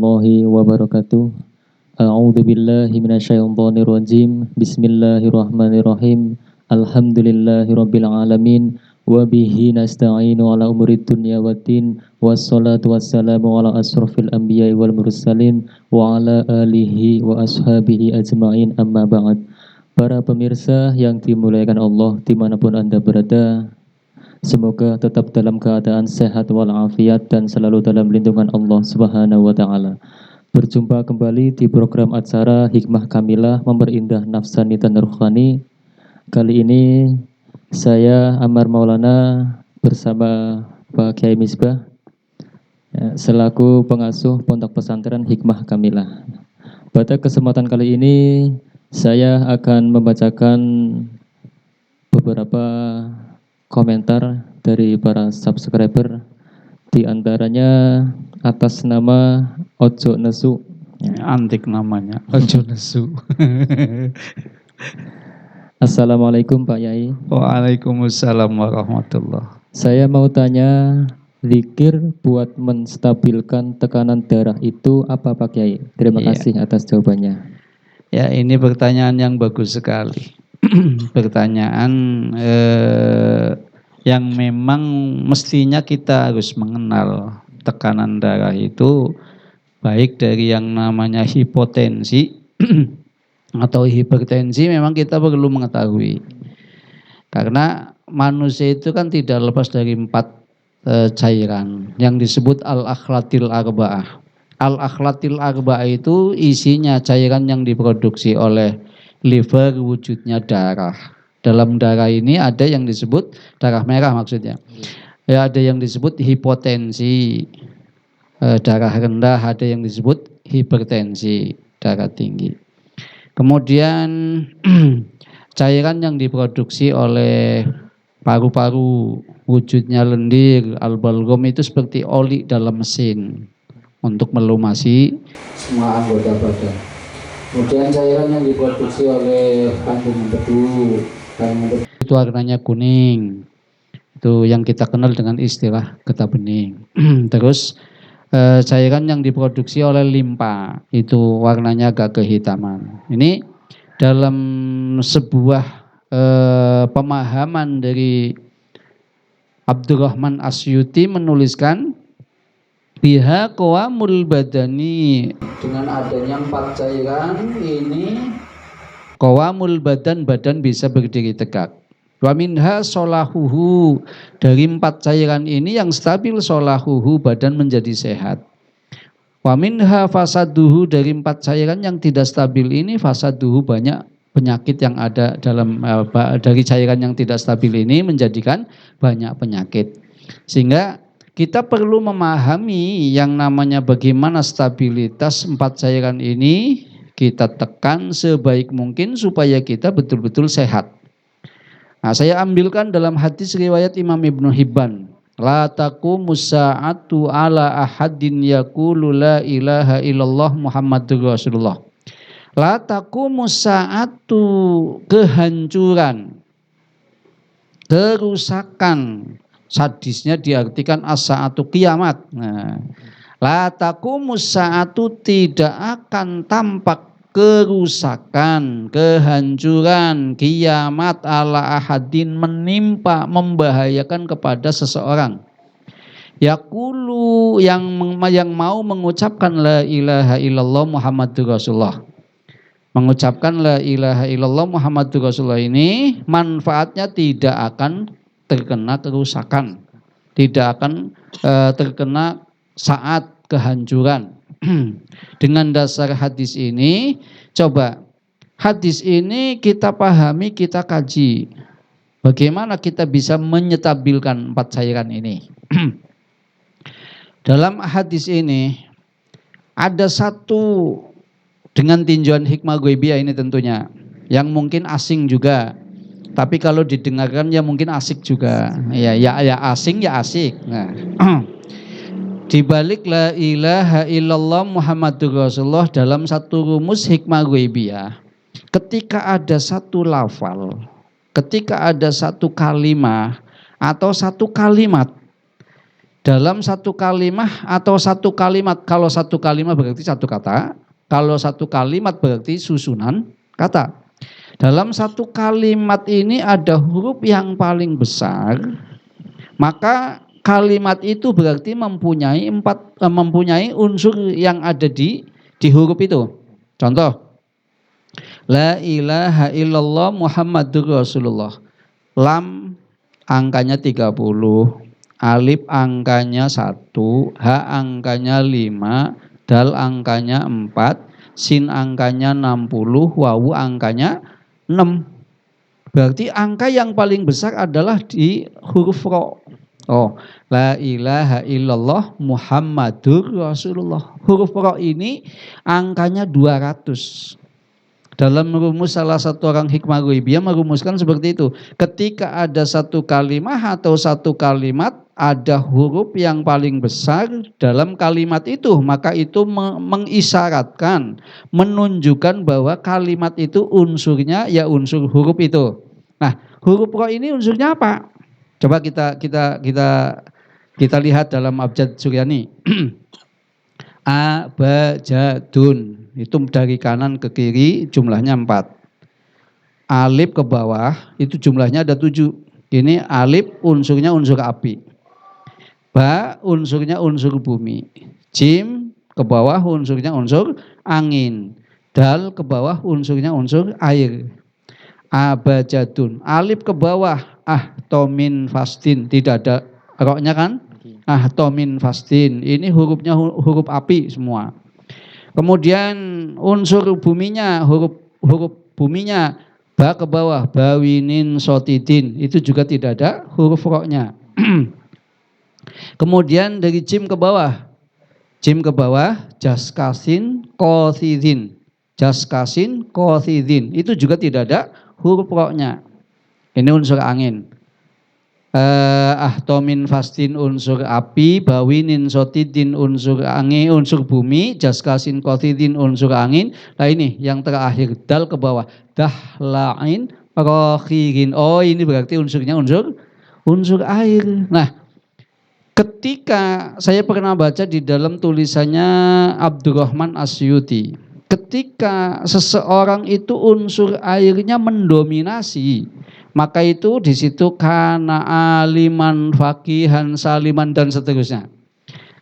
warahmatullahi wabarakatuh. A'udzu billahi minasyaitonir rajim. Bismillahirrahmanirrahim. Alhamdulillahirabbil alamin wa bihi nasta'inu ala umurid dunya waddin. Wassalatu wassalamu ala asrofil anbiya'i wal mursalin wa ala alihi wa ashabihi ajma'in, amma ba'd. Para pemirsa yang dimuliakan Allah dimanapun Anda berada, semoga tetap dalam keadaan sehat walafiat dan selalu dalam lindungan Allah Subhanahu wa taala. Berjumpa kembali di program acara Hikmah Kamilah Memperindah Nafsani dan Ruhani. Kali ini saya Ammar Maulana bersama Pak Kiai Misbah selaku pengasuh Pondok Pesantren Hikmah Kamilah. Pada kesempatan kali ini saya akan membacakan beberapa komentar dari para subscriber, di antaranya atas nama Ojo Nesu. Antik namanya, Ojo Nesu. Assalamualaikum Pak Yai. Waalaikumsalam warahmatullah. Saya mau tanya, zikir buat menstabilkan tekanan darah itu apa Pak Yai? Terima kasih atas jawabannya. Ya, ini pertanyaan yang bagus sekali. Pertanyaan yang memang mestinya kita harus mengenal tekanan darah itu, baik dari yang namanya hipotensi atau hipertensi. Memang kita perlu mengetahui, karena manusia itu kan tidak lepas dari 4 cairan yang disebut al-akhlatil arba'ah. Al-akhlatil arba'ah itu isinya cairan yang diproduksi oleh liver, wujudnya darah. Dalam darah ini ada yang disebut darah merah maksudnya. Ya, ada yang disebut hipotensi, darah rendah, ada yang disebut hipertensi, darah tinggi. Kemudian cairan yang diproduksi oleh paru-paru, wujudnya lendir, albalgom, itu seperti oli dalam mesin untuk melumasi semua anggota badan. Kemudian cairan yang diproduksi oleh kandungan empedu, itu warnanya kuning, itu yang kita kenal dengan istilah getah bening. Terus cairan yang diproduksi oleh limpa, itu warnanya agak kehitaman. Ini dalam sebuah pemahaman dari Abdurrahman Asyuti menuliskan, biha qawamul badani, dengan adanya 4 cairan ini qawamul badan, badan bisa berdiri tegak. Wa minha solahuhu, dari 4 cairan ini yang stabil solahuhu, badan menjadi sehat. Wa minha fasaduhu, dari 4 cairan yang tidak stabil ini fasaduhu, banyak penyakit yang ada dalam dari cairan yang tidak stabil ini menjadikan banyak penyakit. Sehingga kita perlu memahami yang namanya bagaimana stabilitas 4 cairan ini kita tekan sebaik mungkin supaya kita betul-betul sehat. Nah, saya ambilkan dalam hadis riwayat Imam Ibnu Hibban. La taqumus sa'atu ala ahadin yaqulu la ilaha illallah Muhammadur Rasulullah. La taqumus sa'atu, kehancuran, kerusakan. Sadisnya diartikan as-sa'atu, kiamat. Nah, la taqumus sa'atu, tidak akan tampak kerusakan, kehancuran, kiamat ala ahadin, menimpa, membahayakan kepada seseorang. Yaqulu, yang mau mengucapkan la ilaha illallah Muhammadur Rasulullah. Mengucapkan la ilaha illallah Muhammadur Rasulullah ini manfaatnya tidak akan terkena kerusakan, tidak akan terkena saat kehancuran. Dengan dasar hadis ini, coba hadis ini kita pahami, kita kaji, bagaimana kita bisa menyetabilkan 4 cairan ini. Dalam hadis ini ada satu, dengan tinjauan hikmah ghaibiyah ini tentunya, yang mungkin asing juga, tapi kalau didengarkan ya mungkin asik juga. Ya asing ya asik. Nah, di balik la ilaha illallah Muhammadur Rasulullah dalam satu rumus hikmah ghaibiyah, ketika ada satu lafal, ketika ada satu kalimah atau satu kalimat dalam satu kalimah atau satu kalimat. Kalau satu kalimat berarti satu kata, kalau satu kalimat berarti susunan kata. Dalam satu kalimat ini ada huruf yang paling besar, maka kalimat itu berarti mempunyai unsur yang ada di huruf itu. Contoh, la ilaha illallah Muhammadur Rasulullah. Lam angkanya 30, alif angkanya 1, ha angkanya 5, dal angkanya 4, sin angkanya 60, wawu angkanya 6. Berarti angka yang paling besar adalah di huruf ro. Oh, la ilaha illallah Muhammadur Rasulullah. Huruf ro ini angkanya 200. Dalam merumus salah satu orang hikmah ghaibiyah merumuskan seperti itu. Ketika ada satu kalimat atau satu kalimat ada huruf yang paling besar dalam kalimat itu, maka itu mengisyaratkan, menunjukkan bahwa kalimat itu unsurnya ya unsur huruf itu. Nah, huruf ro ini unsurnya apa? Coba kita lihat dalam abjad Suryani. Abjadun. Itu dari kanan ke kiri jumlahnya 4. Alif ke bawah itu jumlahnya ada 7. Ini alif unsurnya unsur api. Ba unsurnya unsur bumi. Jim ke bawah unsurnya unsur angin. Dal ke bawah unsurnya unsur air. Abjadun. Alif ke bawah tomin fastin. Tidak ada roknya kan? Tomin fastin. Ini hurufnya huruf api semua. Kemudian unsur buminya, huruf buminya, ba ke bawah, bawinin sotidin, itu juga tidak ada huruf roknya. Kemudian dari jim ke bawah, jaskasin kothidin, itu juga tidak ada huruf roknya. Ini unsur angin. Tomin fastin unsur api, bawinin sotidin unsur angin, unsur bumi, jaskasin kothidin unsur angin. Nah ini yang terakhir, dal ke bawah, dahlain rohirin. Oh ini berarti unsurnya unsur air. Nah ketika saya pernah baca di dalam tulisannya Abdurrahman Asyuti, ketika seseorang itu unsur airnya mendominasi, maka itu di situ kana aliman faqihan saliman dan seterusnya.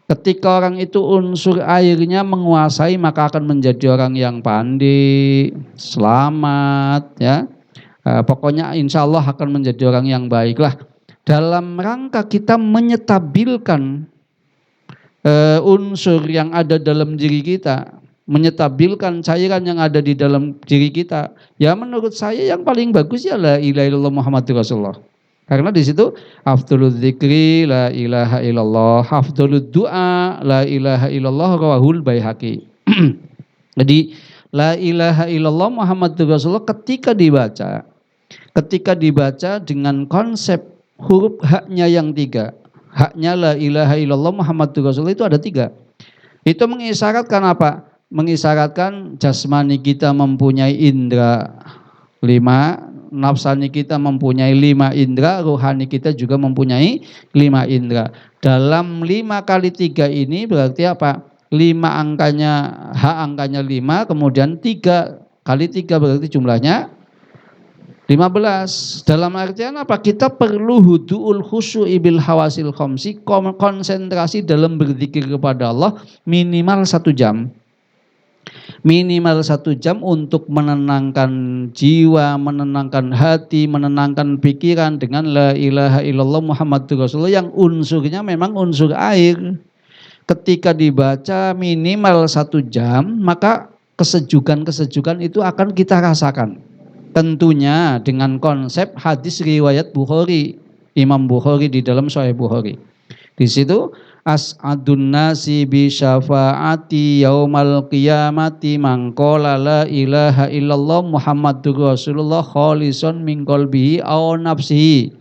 Ketika orang itu unsur airnya menguasai, maka akan menjadi orang yang pandai, selamat, ya. Pokoknya insya Allah akan menjadi orang yang baiklah. Dalam rangka kita menyetabilkan unsur yang ada dalam diri kita, menyetabilkan cairan yang ada di dalam diri kita, ya menurut saya yang paling bagus ya la ilaha illallah Muhammadur Rasulullah. Karena di situ afdhalul dzikri la ilaha illallah, afdhalud du'a la ilaha illallah rawahul Baihaqi. Jadi la ilaha illallah Muhammadur Rasulullah ketika dibaca dengan konsep huruf haknya yang 3. Haknya la ilaha illallah Muhammadur Rasulullah itu ada 3. Itu mengisyaratkan apa? Mengisyaratkan jasmani kita mempunyai indera 5, nafsani kita mempunyai 5 indera, rohani kita juga mempunyai 5 indera. Dalam 5 kali 3 ini berarti apa? 5 angkanya, H angkanya 5, kemudian 3 kali 3 berarti jumlahnya 15. Dalam artian apa? Kita perlu hudu'ul khusyu'i bil hawasil khamsi, konsentrasi dalam berzikir kepada Allah minimal 1 jam. Minimal 1 jam untuk menenangkan jiwa, menenangkan hati, menenangkan pikiran dengan la ilaha illallah Muhammadur Rasulullah yang unsurnya memang unsur air. Ketika dibaca minimal 1 jam, maka kesejukan itu akan kita rasakan. Tentunya dengan konsep hadis riwayat Bukhari, Imam Bukhari di dalam Sahih Bukhari. Di situ as'adun nasi bi syafaati yaumal qiyamati man qala la ilaha illallah Muhammadur Rasulullah khalisan min qalbihi aw nafsihi.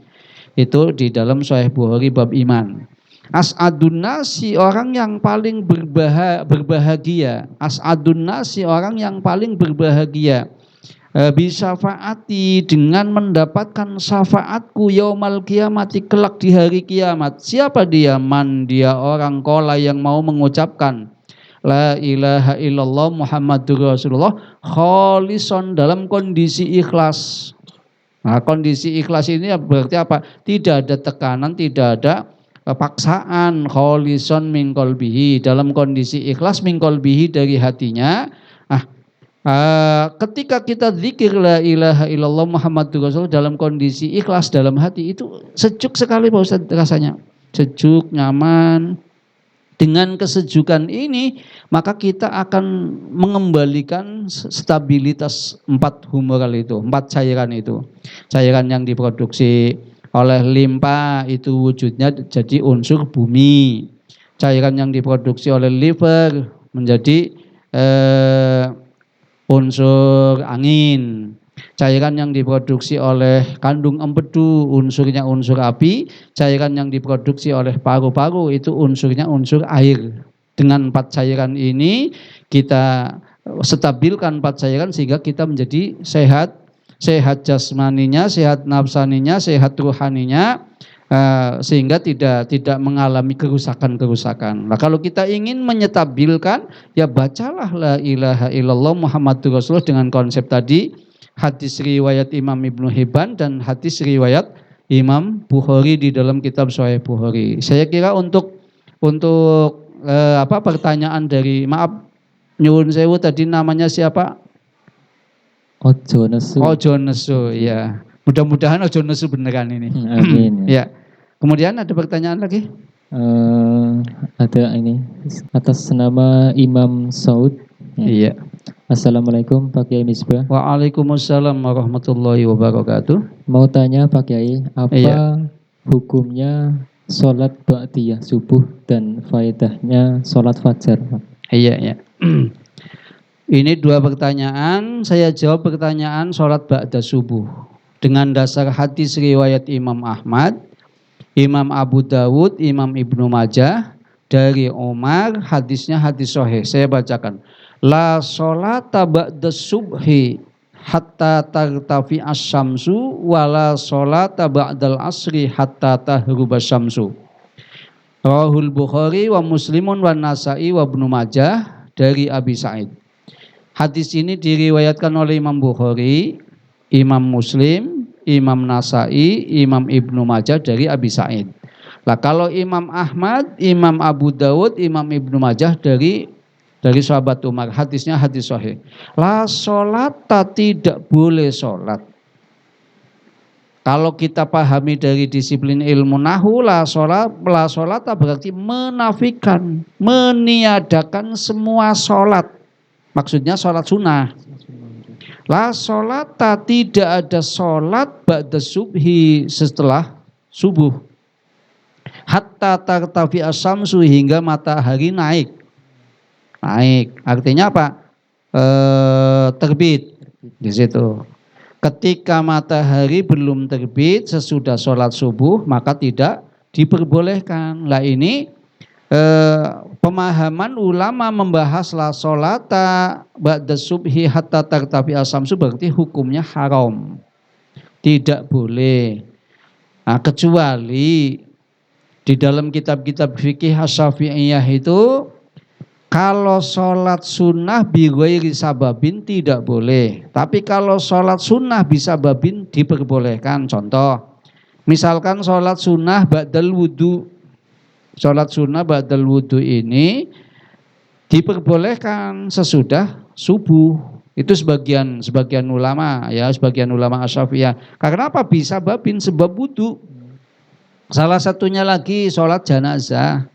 Itu di dalam Sahih Bukhari bab iman. As'adun nasi orang yang paling berbahagia. As'adun nasi orang yang paling berbahagia. Bisyafaati, dengan mendapatkan syafaatku yaumal kiamati, kelak di hari kiamat. Siapa dia? Man, dia orang qala yang mau mengucapkan la ilaha illallah Muhammadur Rasulullah kholison, dalam kondisi ikhlas. Nah, kondisi ikhlas ini berarti apa? Tidak ada tekanan, tidak ada paksaan. Kholison min qalbihi, dalam kondisi ikhlas min qalbihi, dari hatinya. Ketika kita zikir la ilaha illallah Muhammadur Rasul dalam kondisi ikhlas dalam hati, itu sejuk sekali Pak Ustadz rasanya. Sejuk, nyaman. Dengan kesejukan ini maka kita akan mengembalikan stabilitas 4 humoral itu, 4 cairan itu. Cairan yang diproduksi oleh limpa itu wujudnya jadi unsur bumi. Cairan yang diproduksi oleh liver menjadi unsur angin. Cairan yang diproduksi oleh kandung empedu unsurnya unsur api. Cairan yang diproduksi oleh paru-paru itu unsurnya unsur air. Dengan 4 cairan ini kita stabilkan 4 cairan sehingga kita menjadi sehat. Sehat jasmaninya, sehat nafsaninya, sehat ruhaninya, sehingga tidak mengalami kerusakan-kerusakan. Nah, kalau kita ingin menyetabilkan, ya bacalah la ilaha illallah Muhammadur Rasulullah dengan konsep tadi, hadis riwayat Imam Ibnu Hibban dan hadis riwayat Imam Bukhari di dalam kitab Sahih Bukhari. Saya kira untuk pertanyaan dari, maaf nyuwun sewu, tadi namanya siapa? Ojo nesu. Ojo nesu, ya. Mudah-mudahan ojo nesu beneran ini. Amin. Ya. Kemudian ada pertanyaan lagi? Ada ini atas nama Imam Saud. Ya. Iya. Assalamualaikum Pak Kiai Misbah. Waalaikumsalam warahmatullahi wabarakatuh. Mau tanya Pak Kiai, apa Iya. hukumnya sholat ba'diyah subuh dan faedahnya sholat fajar, Pak? Iya, ya. Ini 2 pertanyaan. Saya jawab pertanyaan sholat ba'da subuh dengan dasar hadis riwayat Imam Ahmad, Imam Abu Dawud, Imam Ibnu Majah dari Umar. Hadisnya hadis sahih. Saya bacakan. La sholata ba'da subhi hatta tartafi as-syamsu wala sholata ba'dal asri hatta tahruba syamsu. Rawahul Bukhari wa Muslimun wa Nasa'i wa Ibnu Majah dari Abi Sa'id. Hadis ini diriwayatkan oleh Imam Bukhari, Imam Muslim, Imam Nasa'i, Imam Ibnu Majah dari Abi Sa'id. Lah kalau Imam Ahmad, Imam Abu Dawud, Imam Ibnu Majah dari sahabat Umar. Hadisnya hadis sahih. La sholata, tidak boleh sholat. Kalau kita pahami dari disiplin ilmu nahu, la sholata berarti menafikan, meniadakan semua sholat. Maksudnya sholat sunnah. La sholata, tidak ada sholat ba'da subhi, setelah subuh. Hatta tartafi as-syamsu, hingga matahari naik. Artinya apa? Terbit di situ. Ketika matahari belum terbit sesudah sholat subuh, maka tidak diperbolehkan. Lah ini pemahaman ulama membahas la sholata ba'da subhi hatta tartafi as-syamsu berarti hukumnya haram, tidak boleh. Nah, kecuali di dalam kitab-kitab fikih Asy-Syafi'iyah itu kalau sholat sunnah bi ghairi sababin tidak boleh, tapi kalau sholat sunnah bisa babin diperbolehkan. Contoh, misalkan sholat sunnah ba'dal wudu. Sholat sunnah ba'dal wudu ini diperbolehkan sesudah subuh. Itu sebagian ulama, ya, sebagian ulama Asy-Syafi'iyah. Karena apa? Bisa babin sebab wudu. Salah satunya lagi sholat jenazah.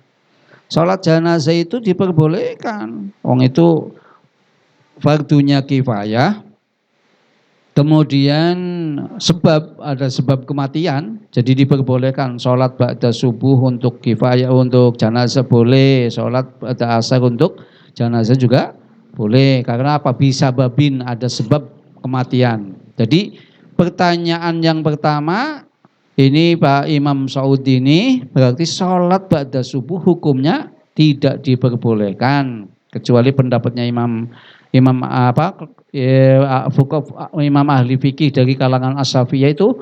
Sholat jenazah itu diperbolehkan. Itu fardunya kifayah. Kemudian ada sebab kematian, jadi diperbolehkan sholat ba'da subuh untuk kifayah, untuk jenazah boleh, sholat ba'da asar untuk jenazah juga boleh. Karena apa? Bisa babin, ada sebab kematian. Jadi pertanyaan yang pertama ini Pak Imam Saud ini berarti sholat ba'da subuh hukumnya tidak diperbolehkan. kecuali pendapatnya Imam Imam ahli fikih dari kalangan As-Syafi'iyah itu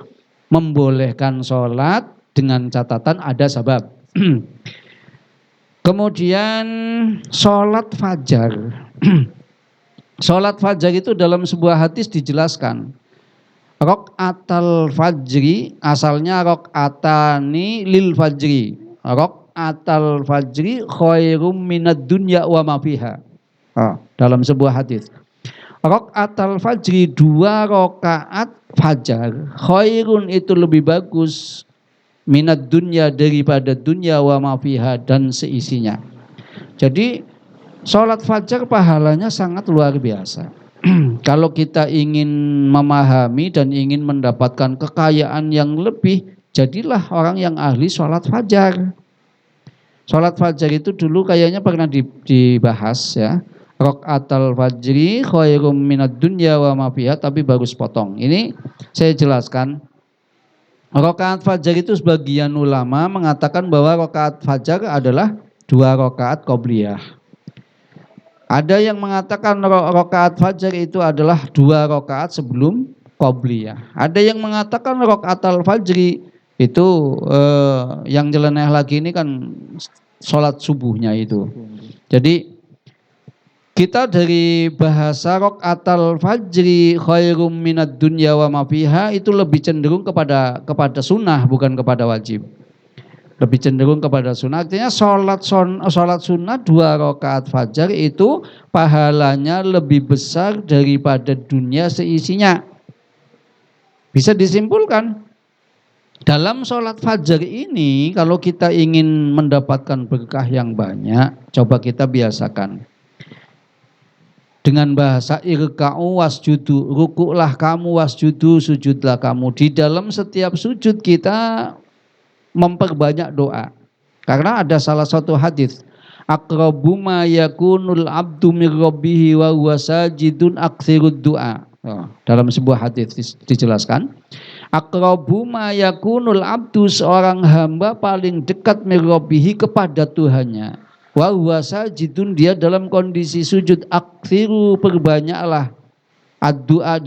membolehkan sholat dengan catatan ada sebab. Kemudian sholat fajar. Sholat fajar itu dalam sebuah hadis dijelaskan. Rok'atal fajri, asalnya rok'atani lil fajri. Rok'atal fajri khairum minad dunya wa ma fiha. Dalam sebuah hadis. Rok'atal fajri, 2 rakaat fajar. Khairun itu lebih bagus minad dunya, daripada dunya wa ma fiha, dan seisinya. Jadi sholat fajar pahalanya sangat luar biasa. Kalau kita ingin memahami dan ingin mendapatkan kekayaan yang lebih, jadilah orang yang ahli sholat fajar. Sholat fajar itu dulu kayaknya pernah dibahas ya. Rok'atal fajri khairum minad dunya wa ma fiha, tapi baru sepotong. Ini saya jelaskan. Rakaat fajar itu sebagian ulama mengatakan bahwa rakaat fajar adalah 2 rakaat qobliyah. Ada yang mengatakan rakaat fajar itu adalah 2 rakaat sebelum qobliyah. Ada yang mengatakan rakaatul fajri itu yang jeleneh lagi ini kan sholat subuhnya itu. Jadi kita dari bahasa rakaatul fajri khairum minad dunya wa ma fiha itu lebih cenderung kepada sunnah, bukan kepada wajib. Lebih cenderung kepada sunnah. Artinya sholat sunnah 2 rakaat fajar itu pahalanya lebih besar daripada dunia seisinya. Bisa disimpulkan, dalam sholat fajar ini kalau kita ingin mendapatkan berkah yang banyak, coba kita biasakan. Dengan bahasa irka'u wasjudu, rukuklah kamu, wasjudu, sujudlah kamu. Di dalam setiap sujud kita memperbanyak doa. Karena ada salah satu hadis, aqrabu ma yakunul abdu mir rabbihi wa huwa sajidun aktsirud du'a. Dalam sebuah hadis dijelaskan, aqrabu ma yakunul abdu, seorang hamba paling dekat mir rabbihi, kepada Tuhannya. Wa huwa sajidun, dia dalam kondisi sujud. Aktsiru, perbanyaklah, ad-du'a,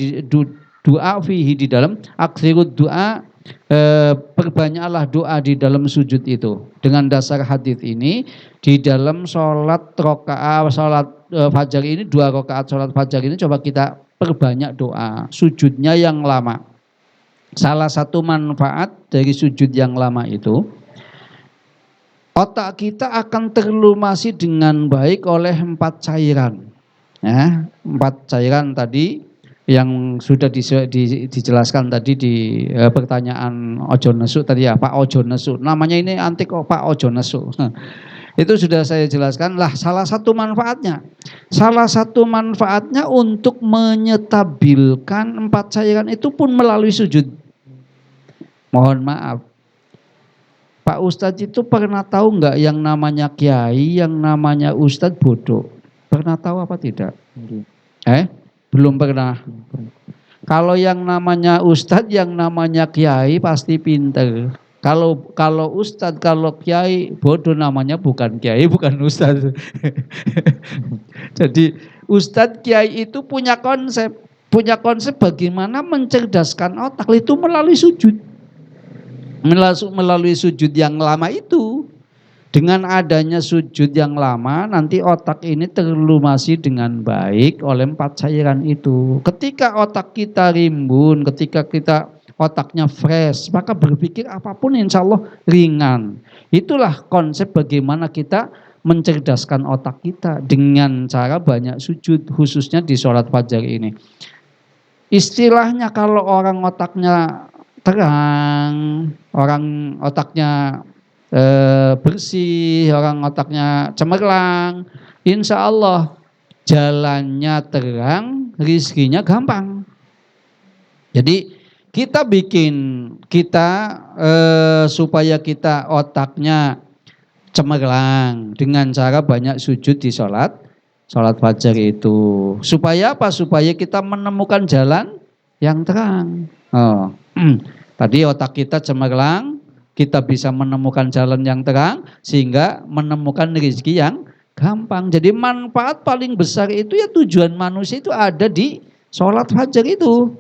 doa fihi, di dalam aktsirud du'a, perbanyaklah doa di dalam sujud itu. Dengan dasar hadis ini, di dalam sholat fajar ini, 2 rakaat sholat fajar ini, coba kita perbanyak doa, sujudnya yang lama. Salah satu manfaat dari sujud yang lama itu, otak kita akan terlumasi dengan baik oleh 4 cairan. Ya, 4 cairan tadi yang sudah dijelaskan tadi di pertanyaan Ojo Nesu tadi ya, Pak Ojo Nesu. Namanya ini antik kok, Pak Ojo Nesu. Itu sudah saya jelaskan. Lah, salah satu manfaatnya untuk menyetabilkan 4 cairan itu pun melalui sujud. Mohon maaf, Pak Ustadz itu pernah tahu nggak yang namanya kiai, yang namanya ustadz bodoh? Pernah tahu apa tidak? Belum pernah. Kalau yang namanya ustadz, yang namanya kiai pasti pinter. Kalau ustadz, kalau kiai bodoh, namanya bukan kiai, bukan ustadz. Jadi ustadz, kiai itu punya konsep bagaimana mencerdaskan otak itu melalui sujud. Melalui sujud yang lama itu. Dengan adanya sujud yang lama, nanti otak ini terlumasi dengan baik oleh 4 cairan itu. Ketika otak kita rimbun, ketika kita otaknya fresh, maka berpikir apapun insya Allah ringan. Itulah konsep bagaimana kita mencerdaskan otak kita dengan cara banyak sujud, khususnya di sholat fajar ini. Istilahnya kalau orang otaknya terang, orang otaknya bersih, orang otaknya cemerlang, insya Allah jalannya terang, rizkinya gampang. Jadi kita supaya kita otaknya cemerlang dengan cara banyak sujud di sholat fajar itu. Supaya apa? Supaya kita menemukan jalan yang terang. Tadi otak kita cemerlang, kita bisa menemukan jalan yang terang sehingga menemukan rezeki yang gampang. Jadi manfaat paling besar itu ya tujuan manusia itu ada di sholat fajar itu.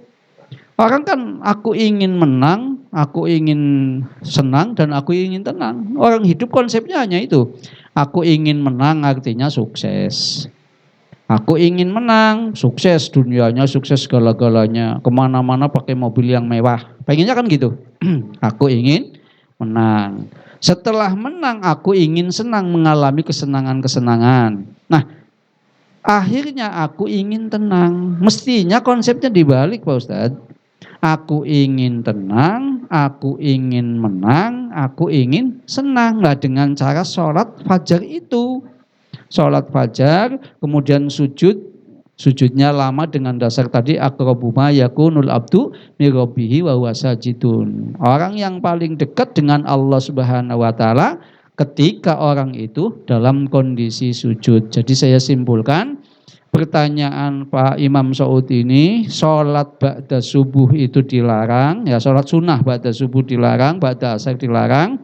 Orang kan aku ingin menang, aku ingin senang, dan aku ingin tenang. Orang hidup konsepnya hanya itu. Aku ingin menang artinya sukses. Aku ingin menang, sukses dunianya, sukses segala-galanya. Kemana-mana pakai mobil yang mewah. Pengennya kan gitu. Aku ingin menang. Setelah menang, aku ingin senang, mengalami kesenangan-kesenangan. Nah, akhirnya aku ingin tenang. Mestinya konsepnya dibalik Pak Ustadz. Aku ingin tenang, aku ingin menang, aku ingin senang. Nah, dengan cara sholat fajar itu. Sholat fajar, kemudian sujud, sujudnya lama dengan dasar tadi aqrabu ma yakunul abdu mirabbihi wa huwa sajidun. Orang yang paling dekat dengan Allah Subhanahu wa taala ketika orang itu dalam kondisi sujud. Jadi saya simpulkan pertanyaan Pak Imam Saud ini, sholat ba'da subuh itu dilarang, ya sholat sunnah ba'da subuh dilarang, ba'da asar dilarang,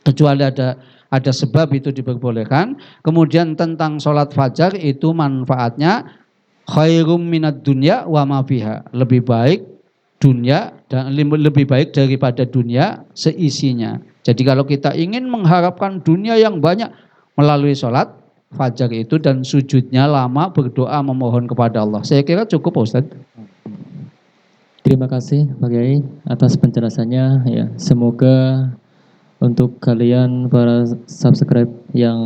kecuali ada sebab itu diperbolehkan. Kemudian tentang sholat fajar itu manfaatnya khairum minad dunya wa ma fiha, lebih baik dunia dan lebih baik daripada dunia seisinya. Jadi kalau kita ingin mengharapkan dunia yang banyak melalui sholat fajar itu dan sujudnya lama, berdoa memohon kepada Allah. Saya kira cukup Ustaz. Terima kasih Pak Kiai atas penjelasannya ya. Semoga untuk kalian para subscribe yang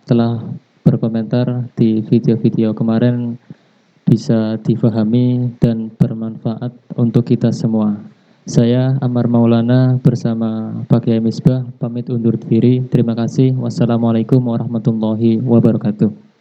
telah berkomentar di video-video kemarin bisa difahami dan bermanfaat untuk kita semua. Saya Amar Maulana bersama Pak Kiai Misbah pamit undur diri. Terima kasih. Wassalamualaikum warahmatullahi wabarakatuh.